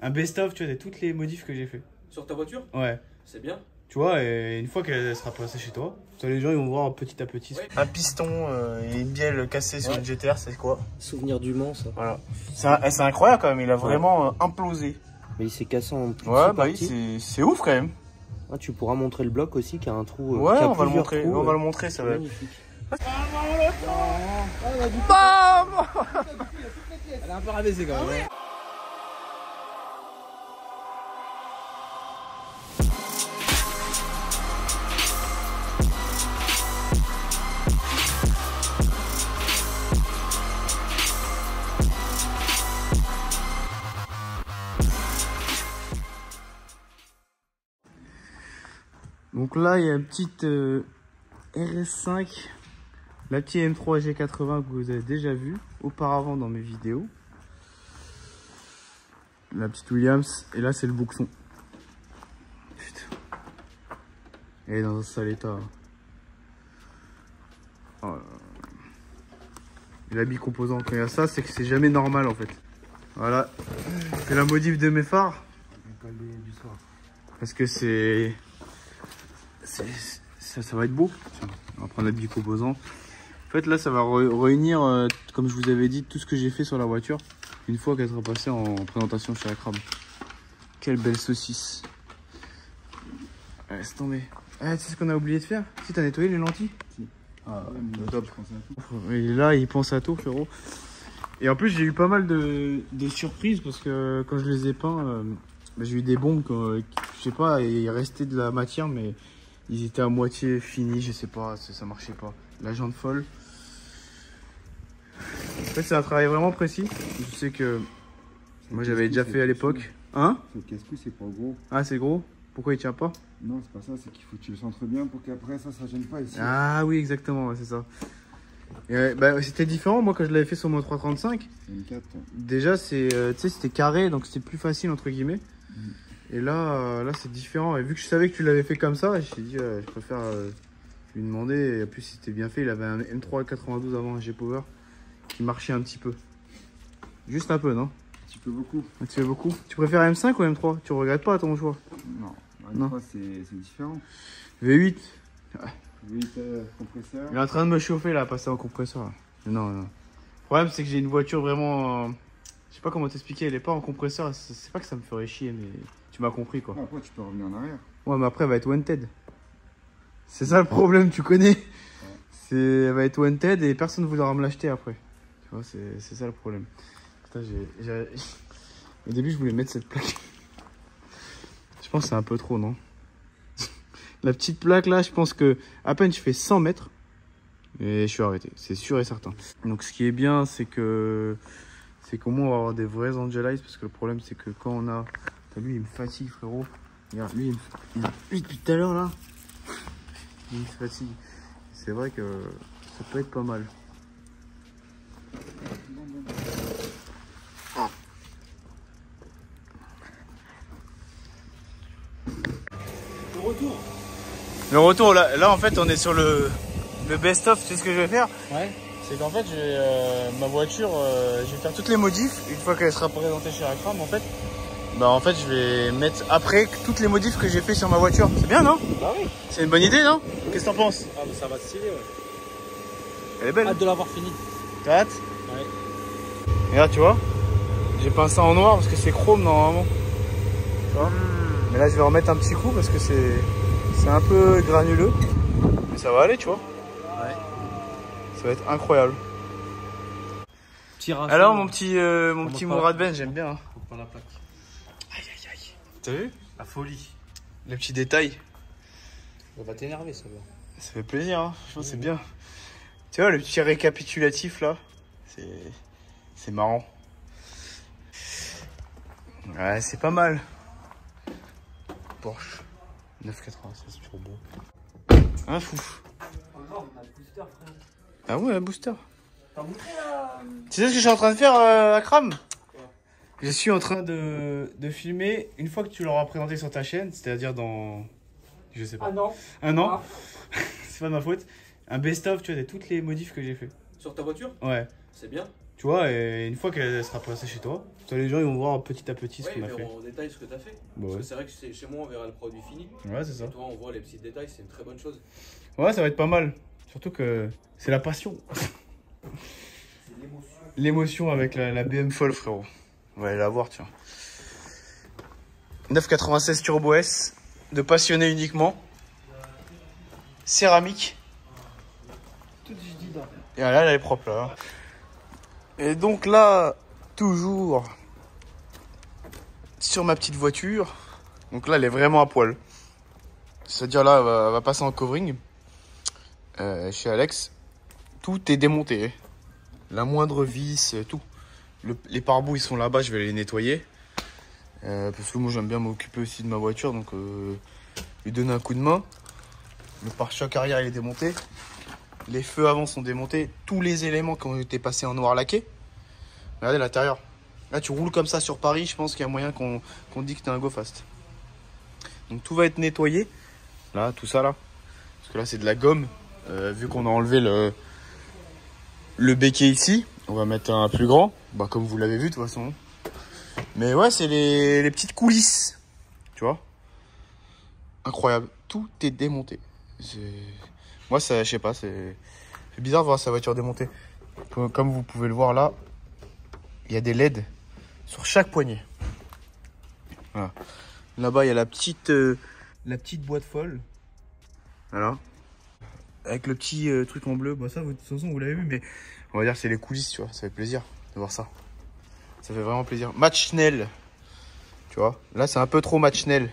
Un best-of, tu vois, de toutes les modifs que j'ai fait. Sur ta voiture? Ouais. C'est bien. Tu vois, et une fois qu'elle sera passée chez toi, les gens ils vont voir petit à petit. Ouais. Un piston et une bielle cassée sur une GTR, c'est quoi? Souvenir du Mans, ça. Voilà. C'est incroyable quand même, il a vraiment implosé. Mais il s'est cassé en plus. Ouais, bah oui, c'est ouf quand même. Ah, tu pourras montrer le bloc aussi qui a un trou. Ouais, a on va le montrer. trous, On va le montrer, ça va. Magnifique. Bam! Elle a un peu rabaissé quand même. Donc là, il y a une petite RS5, la petite M3 G80 que vous avez déjà vu auparavant dans mes vidéos. La petite Williams, et là c'est le bouxon. Putain. Elle est dans un sale état. Oh là là. Et la bicomposante, quand il y a ça, c'est que c'est jamais normal en fait. Voilà, c'est la modif de mes phares. Parce que ça va être beau. On va prendre la bicomposant. En fait là ça va réunir, comme je vous avais dit, tout ce que j'ai fait sur la voiture une fois qu'elle sera passée en présentation chez Akram. Quelle belle saucisse. Laisse tomber. Ah, tu sais ce qu'on a oublié de faire? Si t'as nettoyé les lentilles? Si. Ah, top. Et là il pense à tout, frérot. Et en plus j'ai eu pas mal de surprises parce que quand je les ai peints, j'ai eu des bombes, je sais pas, il restait de la matière mais ils étaient à moitié finis, je sais pas, ça marchait pas. La jante folle. En fait, c'est un travail vraiment précis. Je sais que moi j'avais déjà fait à l'époque. Hein? Ce casse-cou, c'est pas gros. Ah, c'est gros? Pourquoi il tient pas? Non, c'est pas ça, c'est qu'il faut que tu le centres bien pour qu'après ça gêne pas ici. Ah oui, exactement, ouais, c'est ça. Bah, c'était différent, moi quand je l'avais fait sur mon 335. C'est une 4. Déjà, tu sais, c'était carré, donc c'était plus facile entre guillemets. Et là c'est différent. Et vu que je savais que tu l'avais fait comme ça, je me suis dit, je préfère lui demander. Et en plus, c'était bien fait. Il avait un M3 92 avant, un G-Power, qui marchait un petit peu. Juste un peu, non? Un petit peu beaucoup. Un petit peu beaucoup. Tu préfères M5 ou M3? Tu regrettes pas ton choix? Non, Non. M3 c'est différent. V8. V8 compresseur. Il est en train de me chauffer là, passer en compresseur. Là. Non, non. Le problème, c'est que j'ai une voiture vraiment. Je sais pas comment t'expliquer, elle est pas en compresseur. C'est pas que ça me ferait chier, mais tu m'as compris quoi. Ah, après, tu peux revenir en arrière. Ouais, mais après, elle va être wanted. C'est ça le problème, tu connais. Ouais. Elle va être wanted et personne ne voudra me l'acheter après. Tu vois, c'est ça le problème. Putain, au début, je voulais mettre cette plaque. Je pense que c'est un peu trop, non? La petite plaque là, je pense que à peine je fais 100 mètres et je suis arrêté, c'est sûr et certain. Donc ce qui est bien, c'est qu'au moins on va avoir des vrais Angelize, parce que le problème c'est que quand on a... Lui il me fatigue, frérot. Regarde, lui depuis tout à l'heure là, il me fatigue. C'est vrai que ça peut être pas mal. Le retour, là en fait on est sur le best-of. Tu sais ce que je vais faire? Ouais. C'est qu'en fait ma voiture, je vais faire toutes les modifs une fois qu'elle sera présentée chez Akram en fait. Bah en fait je vais mettre après toutes les modifs que j'ai fait sur ma voiture. C'est bien, non? Bah oui. C'est une bonne idée, non? Qu'est-ce que t'en penses? Ah mais ça va stylé, ouais. Elle est belle. Hâte de l'avoir fini. T'as hâte? Ouais. Et là tu vois, j'ai peint ça en noir parce que c'est chrome normalement. Tu vois. Mais là je vais remettre un petit coup parce que c'est un peu granuleux. Mais ça va aller, tu vois. Ouais. Ça va être incroyable. Alors mon petit Mourad Ben, j'aime bien. Hein. Faut prendre la plaque. Aïe aïe aïe. T'as vu? La folie. Les petits détails. Ça va t'énerver, ça va. Ça fait plaisir, hein. Je pense que c'est bien. Tu vois, le petit récapitulatif là, c'est marrant. Ouais, c'est pas mal. Porsche 996 turbo. Un fou. Ah ouais, un booster. Tu sais ce que je suis en train de faire, Akram? Je suis en train de filmer une fois que tu l'auras présenté sur ta chaîne, c'est-à-dire dans... Je sais pas. Un an. C'est pas de ma faute. Un best-of, tu vois, de toutes les modifs que j'ai fait. Sur ta voiture? Ouais. C'est bien. Tu vois, et une fois qu'elle sera passée chez toi, les gens ils vont voir petit à petit ce qu'on a fait. On détaille ce que tu as fait. Bah Parce ouais. que c'est vrai que chez moi, on verra le produit fini. Ouais, c'est ça. Et toi, on voit les petits détails, c'est une très bonne chose. Ouais, ça va être pas mal. Surtout que c'est la passion. L'émotion avec la BM folle, frérot. On va aller la voir, tiens. 996 Turbo S, de passionné uniquement. Céramique. Et là, elle est propre, là. Et donc là, toujours sur ma petite voiture. Donc là, elle est vraiment à poil. C'est-à-dire là, elle va passer en covering. Chez Alex. Tout est démonté. La moindre vis, tout. Les pare-boues, ils sont là-bas, je vais les nettoyer. Parce que moi, j'aime bien m'occuper aussi de ma voiture. Donc, lui donner un coup de main. Le pare-choc arrière, il est démonté. Les feux avant sont démontés. Tous les éléments qui ont été passés en noir laqué. Regardez l'intérieur. Là, tu roules comme ça sur Paris. Je pense qu'il y a moyen qu'on dit que t'es un go fast. Donc, tout va être nettoyé. Là, tout ça, là. Parce que là, c'est de la gomme. Vu qu'on a enlevé le béquet ici, on va mettre un plus grand. Bah, comme vous l'avez vu, de toute façon. Mais ouais, c'est les petites coulisses. Tu vois? Incroyable. Tout est démonté. Moi, ça, je sais pas, c'est bizarre de voir sa voiture démontée. Comme vous pouvez le voir là, il y a des LED sur chaque poignée. Voilà. Là-bas, il y a la petite boîte folle. Voilà. Avec le petit truc en bleu. Bah, ça, de toute façon, vous l'avez vu, mais on va dire que c'est les coulisses, tu vois. Ça fait plaisir de voir ça. Ça fait vraiment plaisir. Match Schnell. Tu vois. Là, c'est un peu trop match Schnell.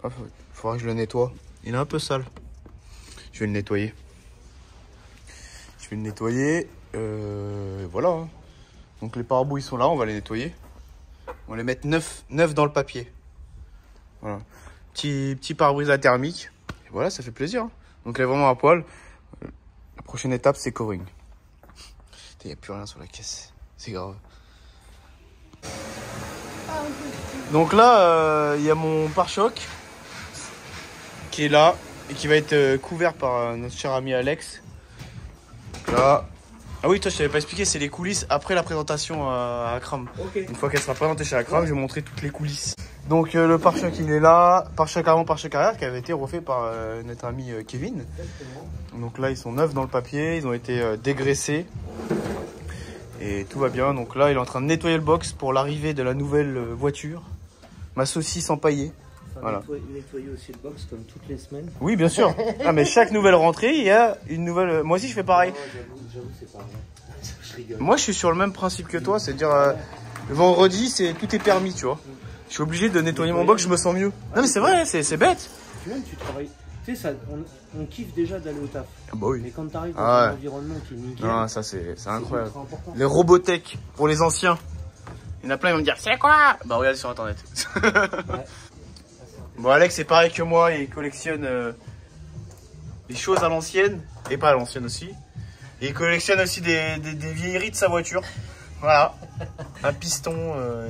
Il faudra que je le nettoie. Il est un peu sale. Je vais le nettoyer. Voilà. Hein. Donc les pare-boues ils sont là, on va les nettoyer. On va les mettre neuf dans le papier. Voilà. Petit pare-brise à thermique. Et voilà, ça fait plaisir. Hein. Donc elle est vraiment à poil. La prochaine étape, c'est covering. Il n'y a plus rien sur la caisse. C'est grave. Donc là, il y a mon pare-choc qui est là. Et qui va être couvert par notre cher ami Alex. Donc là. Ah oui, toi je t'avais pas expliqué, c'est les coulisses après la présentation à Akram. Okay. Une fois qu'elle sera présentée chez Akram, je vais montrer toutes les coulisses. Donc le pare-choc il est là, pare-choc avant, pare-choc arrière qui avait été refait par notre ami Kevin. Exactement. Donc là ils sont neufs dans le papier, ils ont été dégraissés. Et tout va bien, donc là il est en train de nettoyer le box pour l'arrivée de la nouvelle voiture. Ma saucisse empaillée. Voilà. Nettoyer aussi le box comme toutes les semaines. Oui, bien sûr. Ah, mais chaque nouvelle rentrée, il y a une nouvelle. Moi aussi, je fais pareil. J'avoue, c'est pas vrai. Je rigole. Moi, je suis sur le même principe que toi, c'est-à-dire le vendredi, tout est permis, tu vois. Je suis obligé de nettoyer mon box, je me sens mieux. Non, mais c'est vrai, c'est bête. Puis même, tu travailles. Tu sais, ça, on kiffe déjà d'aller au taf. Ah bah oui. Mais quand tu arrives dans un environnement qui est nickel. Non, ça, c'est incroyable. Les Robotech, pour les anciens. Il y en a plein, ils vont me dire, c'est quoi? Bah, regardez sur internet. Ouais. Bon, Alex, c'est pareil que moi, il collectionne des choses à l'ancienne, et pas à l'ancienne aussi. Et il collectionne aussi des vieilleries de sa voiture. Voilà. Un piston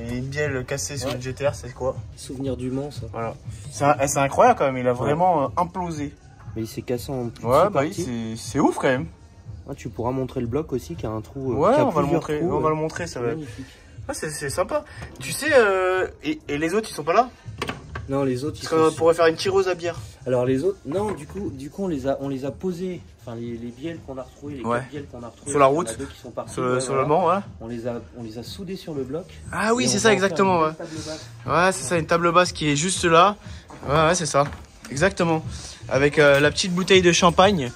et une bielle cassée sur une GTR, c'est quoi? Souvenir du Mans, ça. Voilà. C'est incroyable quand même, il a vraiment implosé. Mais il s'est cassé en plusieurs Ouais, bah oui, c'est ouf quand même. Ah, tu pourras montrer le bloc aussi, qui a un trou. Ouais, on va le montrer, on va le montrer, ça va. Magnifique. Ah, c'est sympa. Tu sais, et les autres, ils sont pas là? Non, les autres, parce qu'on pourrait faire une tireuse à bière. Alors les autres, non, du coup on les a posés. Enfin, les bielles qu'on a retrouvées, les 4 bielles qu'on a retrouvées sur la route, il y en a 2 qui sont partis, sur le Mans, ouais. On les a soudés sur le bloc. Ah oui, c'est ça exactement, ouais. Ouais, c'est ça, une table basse qui est juste là. Ouais, c'est ça, exactement. Avec la petite bouteille de champagne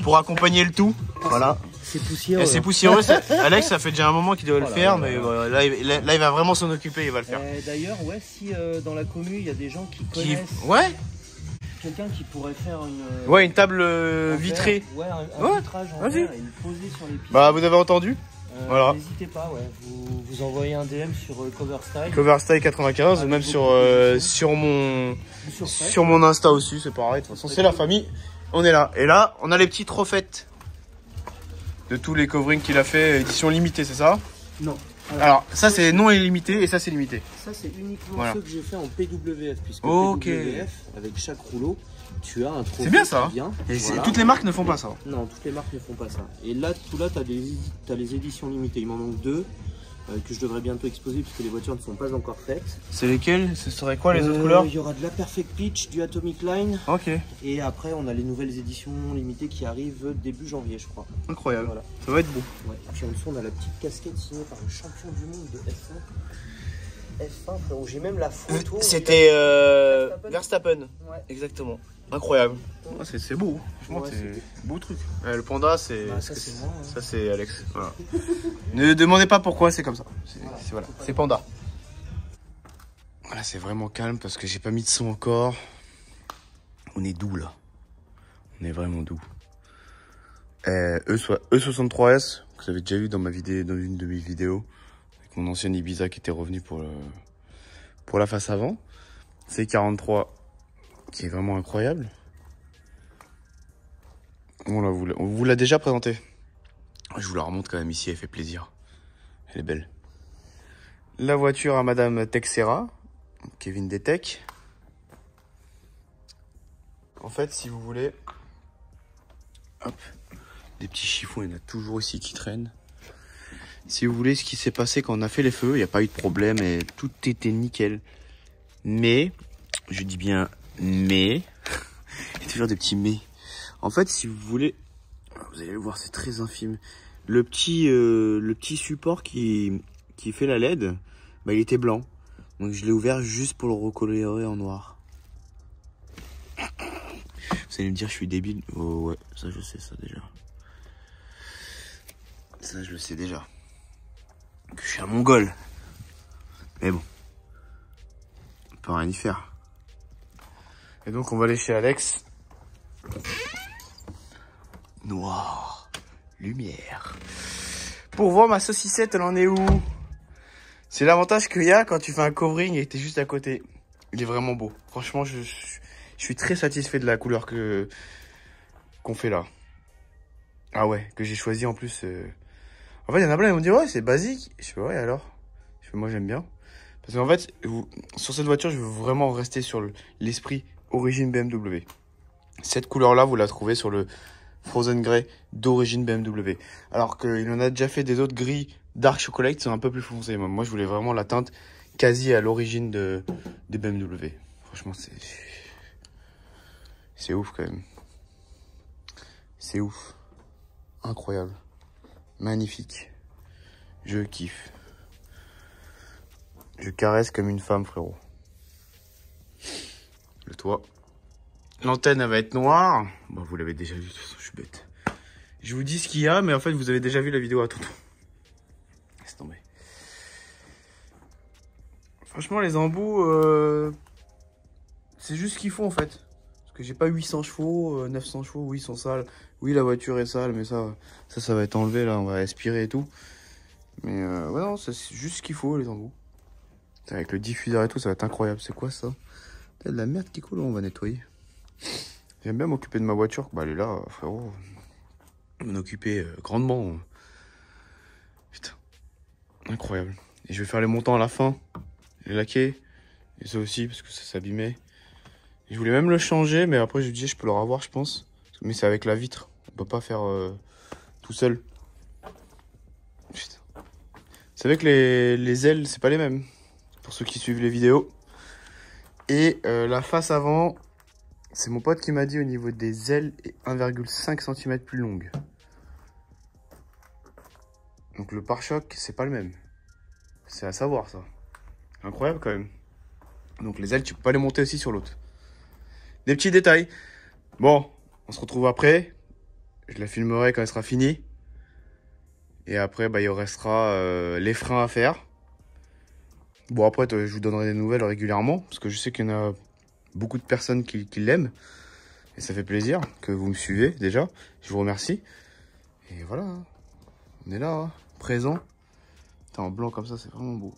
pour accompagner le tout. Voilà. C'est poussiéreux. C'est poussiéreux. Alex, ça fait déjà un moment qu'il doit le faire, mais là, il va vraiment s'en occuper, il va le faire. D'ailleurs, ouais, si dans la commune, il y a des gens qui connaissent... Ouais. Quelqu'un qui pourrait faire une... Ouais, une table vitrée. Ouais, un vitrage en verre et une poser sur les pistes. Bah, vous avez entendu. Voilà. N'hésitez pas, ouais. Vous envoyez un DM sur Coverstyle. Coverstyle 95, ou même sur mon Insta aussi, c'est pareil. De toute façon, c'est la famille. On est là. Et là, on a les petits trophées de tous les coverings qu'il a fait, édition limitée, c'est ça? Non. Alors, Alors, ça c'est non illimité et ça c'est limité. ça, c'est uniquement Voilà. ceux que j'ai fait en PWF, puisque Ok. PWF, avec chaque rouleau, tu as un trophée. C'est bien ça. qui vient. Et Voilà. toutes les marques ne font pas ça. Non, toutes les marques ne font pas ça. Et là, t'as les éditions limitées. Il m'en manque 2 que je devrais bientôt exposer puisque les voitures ne sont pas encore faites. C'est lesquelles? Ce serait quoi les autres couleurs? Il y aura de la Perfect Pitch, du Atomic Line. Ok, Et après, on a les nouvelles éditions limitées qui arrivent début janvier, je crois. incroyable. Voilà. Ça va être beau. Ouais. Et puis en dessous, on a la petite casquette signée par le champion du monde de F1. F1, frérot. J'ai même la photo. C'était Verstappen. Verstappen. Ouais. Exactement. Incroyable. Ah, c'est beau. Franchement, Ouais, c'est beau truc. le panda, c'est. Bah, ça, c'est moi, hein. Ça, c'est Alex. Voilà. Ne demandez pas pourquoi c'est comme ça. C'est panda. Voilà, c'est vraiment calme parce que j'ai pas mis de son encore. On est doux là. On est vraiment doux. E63S, que vous avez déjà vu dans une de mes vidéos, avec mon ancien Ibiza qui était revenu pour la face avant. C43 qui est vraiment incroyable. On vous l'a déjà présenté. Je vous la remonte quand même ici, elle fait plaisir. Elle est belle. La voiture à Madame Texera, Kevin Detech. En fait, si vous voulez, hop, des petits chiffons, il y en a toujours ici qui traînent. Si vous voulez, ce qui s'est passé quand on a fait les feux, il n'y a pas eu de problème et tout était nickel. Mais, je dis bien mais, il y a toujours des petits mais. En fait, si vous voulez, vous allez le voir, c'est très infime. Le petit support qui fait la LED, bah, il était blanc. Donc je l'ai ouvert juste pour le recolorer en noir. Vous allez me dire, je suis débile. Oh ouais, ça je sais ça déjà. Ça je le sais déjà. Que je suis un mongol. Mais bon. On peut rien y faire. Et donc on va aller chez Alex. Noir. Lumière. Pour voir ma saucissette, elle en est où? C'est l'avantage qu'il y a quand tu fais un covering et que t'es juste à côté. Il est vraiment beau. Franchement, je suis très satisfait de la couleur qu'on fait là. Ah ouais, que j'ai choisi en plus. En fait, il y en a plein, ils vont dire ouais, c'est basique. Je fais ouais, alors. Je fais moi, j'aime bien. Parce qu'en fait, sur cette voiture, je veux vraiment rester sur l'esprit origine BMW. Cette couleur-là, vous la trouvez sur le Frozen Grey d'origine BMW. Alors qu'il en a déjà fait des autres gris Dark Chocolate qui sont un peu plus foncés. Moi, je voulais vraiment la teinte quasi à l'origine de BMW. Franchement, c'est ouf quand même. C'est ouf. Incroyable. Magnifique. Je kiffe. Je caresse comme une femme, frérot. Le toit. L'antenne, elle va être noire. Bon, vous l'avez déjà vu, de toute façon, je suis bête. Je vous dis ce qu'il y a, mais en fait, vous avez déjà vu la vidéo à tonton. Laisse tomber. Franchement, les embouts, c'est juste ce qu'il faut, en fait. Parce que j'ai pas 800 chevaux, 900 chevaux. Oui, ils sont sales. Oui, la voiture est sale, mais ça va être enlevé, là. On va aspirer et tout. Mais ouais, non, c'est juste ce qu'il faut, les embouts. Avec le diffuseur et tout, ça va être incroyable. C'est quoi, ça? T'as de la merde qui coule, on va nettoyer. J'aime bien m'occuper de ma voiture. Bah, elle est là, frérot. M'en occuper grandement. Putain. Incroyable. Et je vais faire les montants à la fin. Les laquer. Et ça aussi, parce que ça s'abîmait. Je voulais même le changer, mais après, je me disais, je peux le revoir, je pense. Mais c'est avec la vitre. On peut pas faire tout seul. Putain. Vous savez que les ailes, c'est pas les mêmes. Pour ceux qui suivent les vidéos. Et la face avant, c'est mon pote qui m'a dit au niveau des ailes est 1,5 cm plus longue. Donc le pare-choc, c'est pas le même. C'est à savoir ça. Incroyable quand même. Donc les ailes, tu peux pas les monter aussi sur l'autre. Des petits détails. Bon, on se retrouve après. Je la filmerai quand elle sera finie. Et après, bah, il restera les freins à faire. Bon, après, je vous donnerai des nouvelles régulièrement. Parce que je sais qu'il y en a beaucoup de personnes qui l'aiment. Et ça fait plaisir que vous me suivez déjà. Je vous remercie. Et voilà. On est là, hein, présent. Putain, en blanc comme ça, c'est vraiment beau.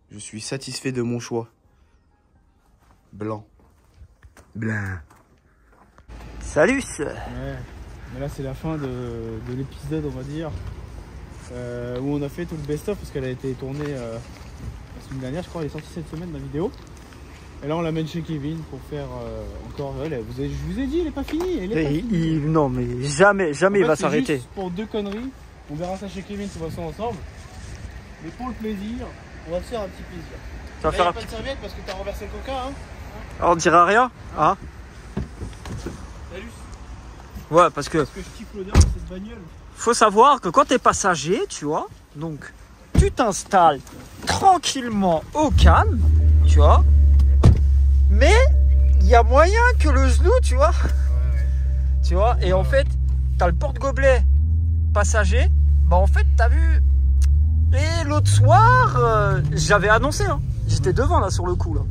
Je suis satisfait de mon choix. Blanc. Blanc. Salut. Ouais, mais là c'est la fin de l'épisode, on va dire. où on a fait tout le best-of parce qu'elle a été tournée la semaine dernière, je crois, elle est sortie cette semaine la vidéo. Et là on l'amène chez Kevin pour faire encore. Je vous ai dit, il est pas fini. Non mais jamais il va s'arrêter. Pour 2 conneries, on verra ça chez Kevin de toute façon ensemble. Mais pour le plaisir, on va se faire un petit plaisir. Tu vas faire un pas de serviette parce que t'as renversé le coca, hein. Alors, on dira rien, hein? Salut. Ouais, parce que je kiffe l'odeur de cette bagnole. faut savoir que quand t'es passager, tu vois, donc tu t'installes tranquillement au calme, tu vois, mais il y a moyen que le genou, tu vois, tu vois, et en fait, t'as le porte-gobelet passager, bah en fait, t'as vu, et l'autre soir, j'avais annoncé, hein, j'étais devant là sur le coup là.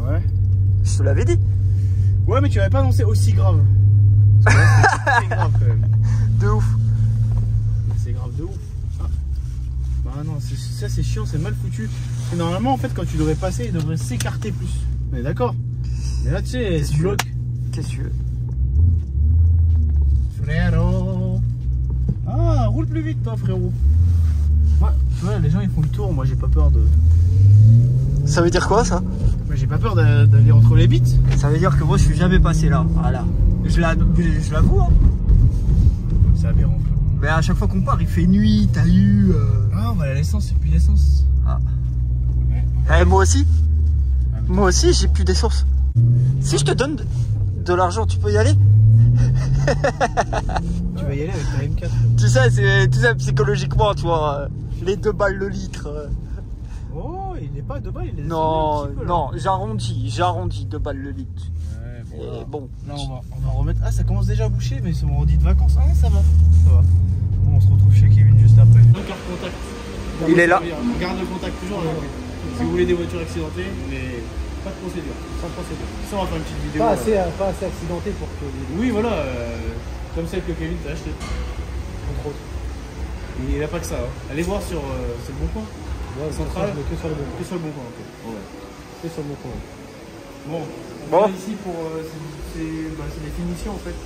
Ouais. Je te l'avais dit. Ouais, mais tu avais pas annoncé aussi grave. C'est grave quand même. De ouf. C'est grave de ouf. Ah. Bah non, ça c'est chiant, c'est mal foutu. Et normalement, en fait, quand tu devrais passer, il devrait s'écarter plus. On est d'accord? Mais là, tu sais, c'est bloc. Qu'est-ce que tu veux? Frérot. Ah, roule plus vite, toi, frérot. Ouais, tu vois, les gens ils font le tour. Moi, j'ai pas peur de. Ça veut dire quoi ça? Moi, j'ai pas peur d'aller entre les bites. Ça veut dire que moi je suis jamais passé là. Voilà. Je l'avoue. Hein. C'est aberrant. Mais à chaque fois qu'on part, il fait nuit. T'as eu. Ah, on va à l'essence, c'est plus d'essence. Ah. Ouais. Eh, moi aussi. Moi aussi, j'ai plus d'essence. Si je te donne de l'argent, tu peux y aller? Tu vas y aller avec ta M4. Tu sais, c'est psychologiquement, tu vois. Les 2 balles le litre. Oh, il n'est pas 2 balles, il est Non, un petit peu, non, j'arrondis 2 balles le litre. Ouais, Et bon. Là, on va remettre. Ah, ça commence déjà à boucher, mais c'est mon vendredi de vacances. Ah, ça va. Ça va. Bon, on se retrouve chez Kevin juste après. Encore contact. Il est là. On garde le contact toujours avec lui. Si vous voulez des voitures accidentées, mais pas de procédure. Sans procédure. Ça, on va faire une petite vidéo. Pas assez accidenté pour que. Oui, voilà. Comme celle que Kevin t'a acheté. Entre autres. Et il n'a pas que ça. Hein. Allez voir sur. C'est le bon coin. Ouais, Central. que sur le bon. Que sur le bon coin. Okay. Ouais. Que sur le bon coin. Bon. Bon. Ici pour. C'est des finitions en fait.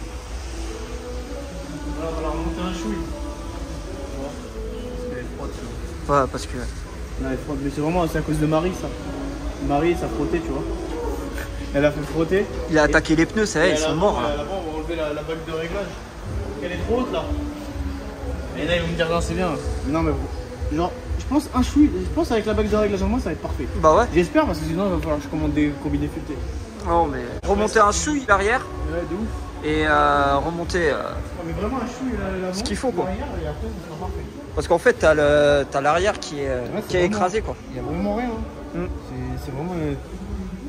Voilà, on va la remonter un chouille. Voilà. Parce qu'elle est froide. Ouais, parce que. Non, elle est froide. Mais c'est vraiment à cause de Marie ça. Marie, ça frottait, tu vois. Elle a fait frotter. Il a attaqué les pneus, ça y est, ils sont morts là. Là-bas, on va enlever la bague de réglage. Elle est trop haute là. Et là, ils vont me dire non, c'est bien. Non, mais genre, je pense un chouille. Je pense avec la bague de réglage en moins, ça va être parfait. Bah ouais. J'espère parce que sinon, il va falloir que je commande des combinés futés. Non, mais. Remonter un chouille derrière Ouais, de ouf. et remonter. Non, mais vraiment un chouille là. Ce qu'il faut, quoi. Derrière, et après, ça sera parfait. Parce qu'en fait, t'as l'arrière qui est, Ouais, qui est vraiment- écrasé quoi. Il y a vraiment rien. Hein. Mm. C'est vraiment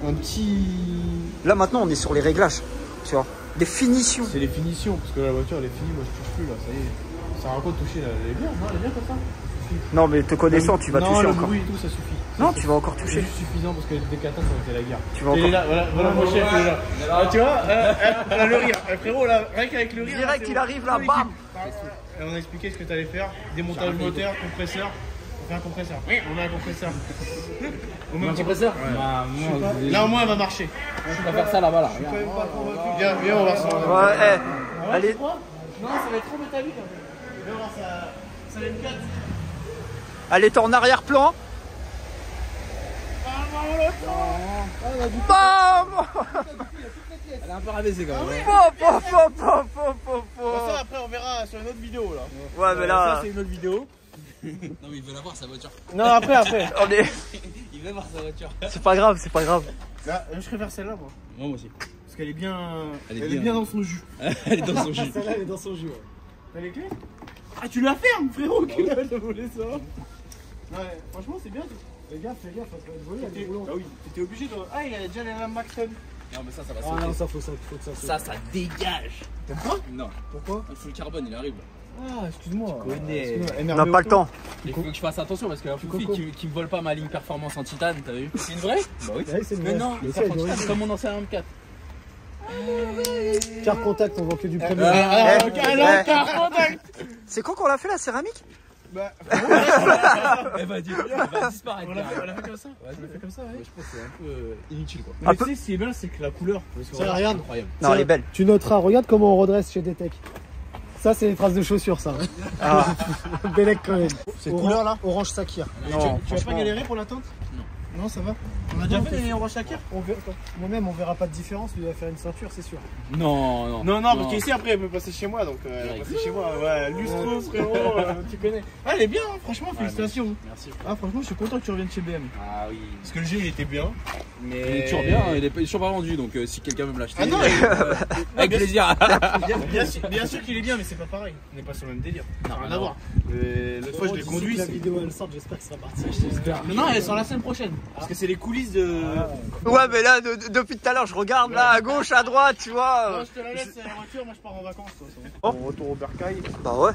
un petit. Là maintenant, on est sur les réglages, tu vois. Des finitions. C'est les finitions, parce que la voiture elle est finie, moi je touche plus là, ça y est. Ça raconte toucher là, elle est bien, non, elle est bien comme ça. Ça suffit. Non, mais te connaissant, tu vas non, toucher le encore. bruit et tout, ça suffit. Non, tu vas encore C'est toucher. juste suffisant parce que des katas ça aurait été la guerre. Tu vas Elle est encore. là, voilà mon chef, elle est là. Ah, tu vois, elle a le rire. Frérot, là, rien qu'avec le rire. Direct, c'est il bon. arrive là, Toute bam. l'équipe. Et on a expliqué ce que tu allais faire démontage moteur, compresseur. On fait un compresseur. Oui, on a un compresseur. Un compresseur là, au moins, elle va marcher. On va faire ça là-bas là. Je suis quand même pas convaincu. Viens, on va voir ça. Ouais, Ah ouais, allez. tu crois? Non, ça va être trop métallique. Viens voir ça va être 4. Elle est en arrière-plan. Bam. Elle est un peu rabaissée quand même. Ça, après, on verra sur une autre vidéo là. Ouais, mais là. Ça, c'est une autre vidéo. Non, mais il veut la voir sa voiture. Non, après. On est. Il veut voir sa voiture. C'est pas grave, c'est pas grave. Là, je préfère celle-là, moi. Moi aussi. Parce qu'elle est bien. Elle est Elle est bien dans son jus. Elle est dans son jus. Celle-là, elle est dans son jus. Ouais. T'as les clés? Ah, tu la fermes, frérot! Qui a volé ça? Ouais, franchement, c'est bien. Fais gaffe, ça va être volé. Ah oui, t'étais obligé de. Ah, il y a déjà les lames Maxton. Non, mais ça va Ah sauter. non, ça faut ça. Ça dégage. T'aimes pas? Non. Pourquoi? Il faut le carbone, il arrive. Ah, excuse-moi. connais. On n'a pas le temps. Il faut que je fasse attention parce qu'il y a un foufi qui me vole pas ma ligne performance en titane, t'as vu? C'est une vraie? Bah oui. Ouais, c'est une Mais vraie. non, Mais ça c'est en vrai. titane comme mon ancien M4. Car contact, on vend que du premier. Eh, Car contact! C'est quand qu'on l'a fait la céramique? Bah, Elle va disparaître. on l'a fait comme ça. On l'a fait comme ça, ouais. Je pense que c'est un peu inutile quoi. Mais tu sais, ce qui est bien, c'est que la couleur. Ça, regarde. Incroyable. Non, elle est belle. Tu noteras, regarde comment on redresse chez Detec. Ça, c'est les traces de chaussures, ça. Ah. Bellec quand même. Cette couleur là Orange Sakir. Non, Tu vas pas galérer pour l'attente? Non, ça va. On a déjà fait les orange Sakir. Moi-même, on verra pas de différence. Il va faire une ceinture, c'est sûr. Non. Non, parce qu'ici après elle peut passer chez moi, donc elle va passer chez moi. Ouais, lustro frérot, tu connais. Ah, elle est bien, hein, franchement, félicitations. Merci. Ah, franchement, je suis content que tu reviennes chez BM. Ah oui. Parce que le jeu il était bien. Il est toujours bien, il est toujours pas vendu, donc si quelqu'un veut me l'acheter, Ah non, avec plaisir. bien sûr qu'il est bien, mais c'est pas pareil. On n'est pas sur le même délire. Non, Rien non. à voir. L'autre fois, je l'ai conduit. La vidéo elle sort, j'espère que ça va partir. Non, elle sort la semaine prochaine. Parce que c'est les coulisses de. Ouais, mais là, depuis tout à l'heure, je regarde là, à gauche, à droite, tu vois. Non, je te la laisse la voiture, moi je pars en vacances. Toi, Oh. on retourne au bercail Bah ouais,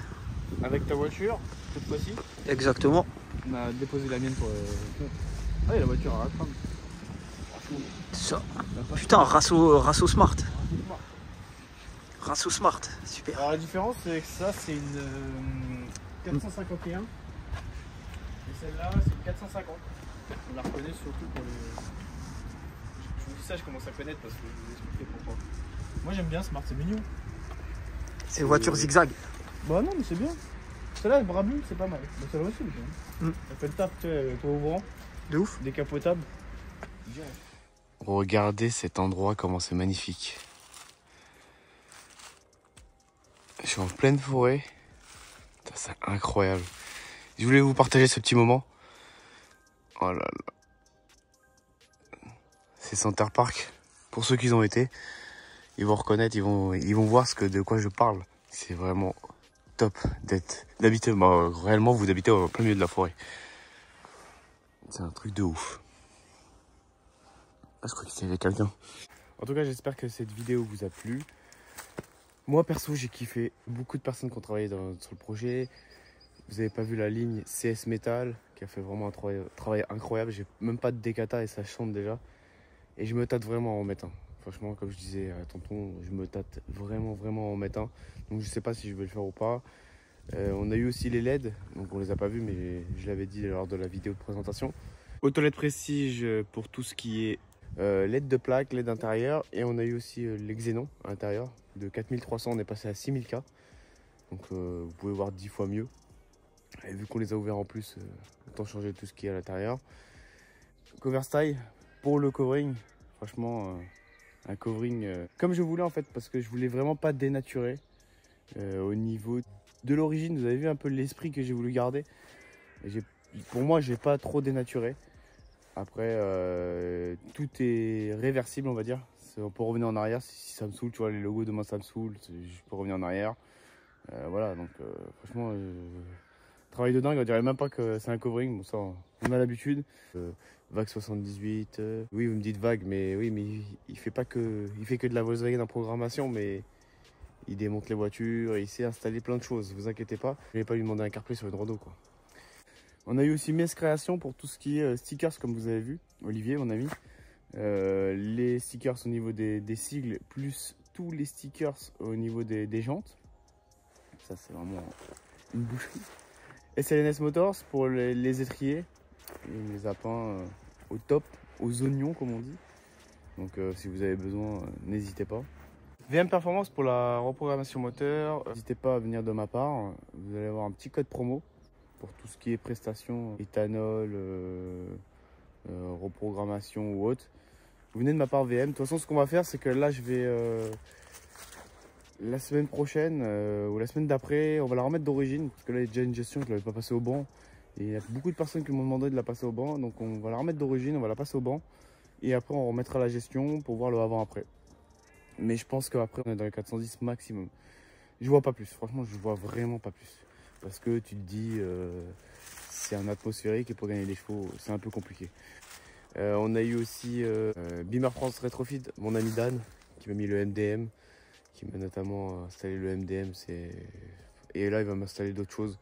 avec ta voiture, cette fois-ci. exactement. On a déposé la mienne pour. Ah, et la voiture à la trame. Ça. Putain, Rasso Smart. Rasso Smart, super. Alors la différence, c'est que ça, c'est une 451. Et celle-là, c'est une 450. On la reconnaît surtout pour les. Je vous dis ça, je commence à connaître parce que je vous expliquer pourquoi. Moi j'aime bien Smart, c'est mignon. C'est voiture zigzag. Bah non, mais c'est bien. Celle-là, le bras bleu, c'est pas mal. Mais celle-là aussi, elle est bien. Elle fait le taf, tu sais, toit ouvrant, De ouf. décapotable. Regardez cet endroit, comment c'est magnifique. Je suis en pleine forêt. Putain, c'est incroyable. Je voulais vous partager ce petit moment. Oh là là. C'est Center Park. Pour ceux qui y ont été, ils vont reconnaître, ils vont voir de quoi je parle. C'est vraiment top d'habiter. Bah, réellement, vous habitez au plein milieu de la forêt. C'est un truc de ouf. Ah, je crois qu'il y avait quelqu'un. En tout cas, j'espère que cette vidéo vous a plu. Moi, perso, j'ai kiffé. Beaucoup de personnes qui ont travaillé sur le projet. Vous avez pas vu la ligne CS Metal qui a fait vraiment un travail incroyable. J'ai même pas de décata et ça chante déjà. Et je me tâte vraiment à en mettre un. Franchement, comme je disais à tonton, je me tâte vraiment à en mettre un. Donc je sais pas si je vais le faire ou pas. On a eu aussi les LED, donc on les a pas vus, mais je l'avais dit lors de la vidéo de présentation. Autoled Prestige pour tout ce qui est LED de plaque, LED intérieur. Et on a eu aussi les Xenon à l'intérieur. De 4300, on est passé à 6000K. Donc vous pouvez voir 10 fois mieux. Et vu qu'on les a ouverts en plus, autant changer tout ce qui est à l'intérieur. Cover style pour le covering. Franchement, un covering comme je voulais en fait, parce que je voulais vraiment pas dénaturer au niveau de l'origine. Vous avez vu un peu l'esprit que j'ai voulu garder. Pour moi, j'ai pas trop dénaturé. Après, tout est réversible, on va dire. On peut revenir en arrière si ça me saoule. Tu vois, les logos demain ça me saoule, je peux revenir en arrière. Voilà, donc franchement, travail de dingue. On dirait même pas que c'est un covering. Bon, ça, on a l'habitude. Vague 78. Oui, vous me dites vague, mais oui, mais il fait que de la Volkswagen en programmation, mais il démonte les voitures, il sait installer plein de choses. Vous inquiétez pas, je vais pas lui demander un CarPlay sur une Renault, quoi. On a eu aussi Mes Créations pour tout ce qui est stickers, comme vous avez vu, Olivier, mon ami. Les stickers au niveau des sigles, plus tous les stickers au niveau des jantes. Ça, c'est vraiment une boucherie. SLNS Motors pour les étriers. Et les apins au top, aux oignons, comme on dit. Donc, si vous avez besoin, n'hésitez pas. VM Performance pour la reprogrammation moteur. N'hésitez pas à venir de ma part. Vous allez avoir un petit code promo pour tout ce qui est prestations, éthanol, reprogrammation ou autre. Vous venez de ma part VM. De toute façon, ce qu'on va faire, c'est que là, je vais la semaine prochaine ou la semaine d'après, on va la remettre d'origine. Parce que là, il y a déjà une gestion, je ne l'avais pas passée au banc. Et il y a beaucoup de personnes qui m'ont demandé de la passer au banc. Donc, on va la remettre d'origine, on va la passer au banc. Et après, on remettra la gestion pour voir le avant-après. Mais je pense qu'après, on est dans les 410 maximum. Je vois pas plus. Franchement, je vois vraiment pas plus. Parce que tu te dis, c'est un atmosphérique et pour gagner des chevaux, c'est un peu compliqué. On a eu aussi Beamer France Retrofit, mon ami Dan, qui m'a mis le MDM, qui m'a notamment installé le MDM. Et là, il va m'installer d'autres choses.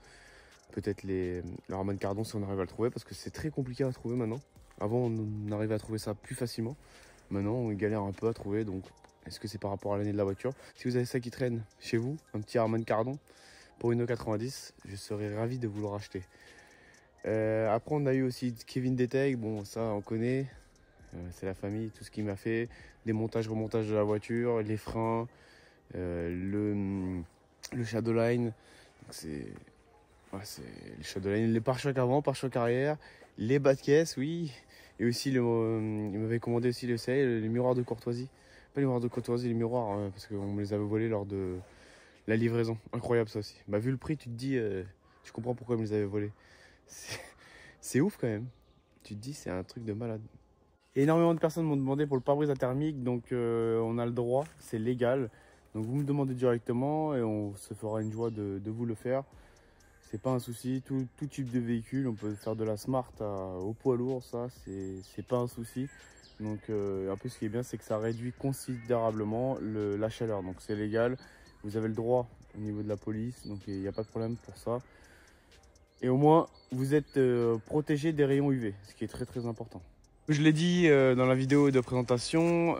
Peut-être le Harman Kardon si on arrive à le trouver, parce que c'est très compliqué à trouver maintenant. Avant, on arrivait à trouver ça plus facilement. Maintenant, on galère un peu à trouver. Donc, est-ce que c'est par rapport à l'année de la voiture? Si vous avez ça qui traîne chez vous, un petit Harman Kardon pour une E90, je serais ravi de vous le racheter. Après, on a eu aussi Kevin Deteg. Bon, ça, on connaît. C'est la famille, tout ce qu'il m'a fait. Démontage, remontage de la voiture, les freins, le Shadowline. C'est les Shadowline, les pare-chocs avant, pare-chocs arrière, les bas de caisse, oui. Et aussi, il m'avait commandé aussi les miroirs de courtoisie. Pas les miroirs de courtoisie, les miroirs, parce qu'on me les avait volés lors de la livraison. Incroyable ça aussi. Bah, vu le prix, tu te dis, tu comprends pourquoi ils me les avaient volés. C'est ouf quand même. Tu te dis, c'est un truc de malade. Énormément de personnes m'ont demandé pour le pare-brise thermique, donc on a le droit, c'est légal. Donc vous me demandez directement et on se fera une joie de vous le faire. C'est pas un souci, tout type de véhicule, on peut faire de la Smart au poids lourd, ça c'est pas un souci. Donc un peu ce qui est bien, c'est que ça réduit considérablement la chaleur, donc c'est légal. Vous avez le droit au niveau de la police, donc il n'y a pas de problème pour ça. Et au moins, vous êtes protégé des rayons UV, ce qui est très très important. Je l'ai dit dans la vidéo de présentation,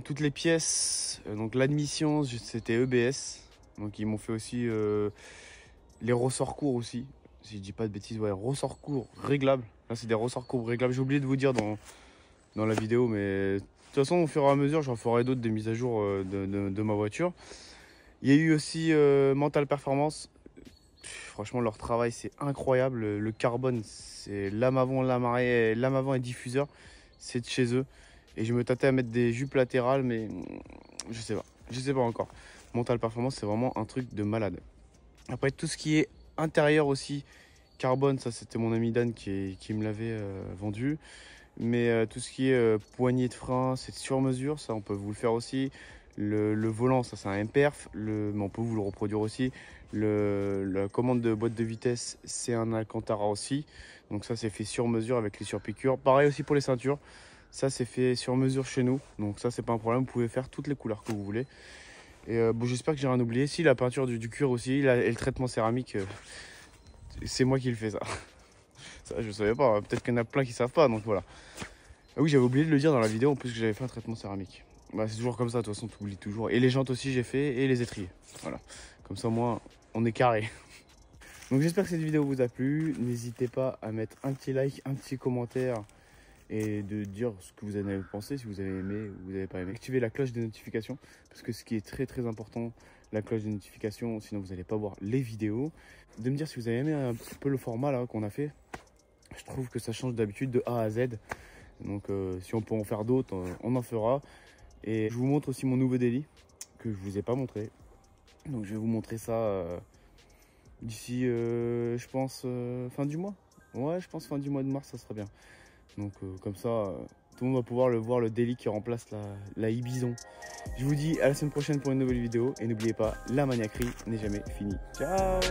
toutes les pièces, donc l'admission c'était EBS, donc ils m'ont fait aussi les ressorts courts aussi, si je dis pas de bêtises, ouais, ressorts courts réglables. Là c'est des ressorts courts réglables, j'ai oublié de vous dire dans la vidéo, mais de toute façon au fur et à mesure j'en ferai d'autres des mises à jour de ma voiture. Il y a eu aussi Mental Performance. Franchement, leur travail, c'est incroyable. Le carbone, c'est lame avant, lame arrière, lame avant et diffuseur, c'est de chez eux. Et je me tâtais à mettre des jupes latérales, mais je sais pas encore. Mental Performance, c'est vraiment un truc de malade. Après, tout ce qui est intérieur aussi, carbone, ça c'était mon ami Dan qui me l'avait vendu. Mais tout ce qui est poignée de frein, c'est sur mesure, ça on peut vous le faire aussi. Le volant, ça c'est un M-Perf, mais on peut vous le reproduire aussi. La commande de boîte de vitesse, c'est un Alcantara aussi. Donc ça c'est fait sur mesure avec les surpiqûres. Pareil aussi pour les ceintures, ça c'est fait sur mesure chez nous. Donc ça c'est pas un problème, vous pouvez faire toutes les couleurs que vous voulez. Et bon, j'espère que j'ai rien oublié. Si, la peinture du cuir aussi, et le traitement céramique, c'est moi qui le fais ça. Ça je savais pas, peut-être qu'il y en a plein qui savent pas, donc voilà. Ah oui, j'avais oublié de le dire dans la vidéo en plus que j'avais fait un traitement céramique. Bah, c'est toujours comme ça, de toute façon, tu oublies toujours. Et les jantes aussi, j'ai fait, et les étriers. Voilà. Comme ça, moi, on est carré. Donc, j'espère que cette vidéo vous a plu. N'hésitez pas à mettre un petit like, un petit commentaire et de dire ce que vous en avez pensé, si vous avez aimé ou vous n'avez pas aimé. Activez la cloche de notification, parce que ce qui est très très important, la cloche de notification, sinon vous n'allez pas voir les vidéos. De me dire si vous avez aimé un petit peu le format là qu'on a fait. Je trouve que ça change d'habitude de A à Z. Donc, si on peut en faire d'autres, on en fera. Et je vous montre aussi mon nouveau daily que je vous ai pas montré. Donc je vais vous montrer ça d'ici je pense fin du mois. Ouais, je pense fin du mois de mars, ça sera bien. Donc comme ça tout le monde va pouvoir voir le daily qui remplace la Ibison. Je vous dis à la semaine prochaine pour une nouvelle vidéo et n'oubliez pas, la maniaquerie n'est jamais finie. Ciao.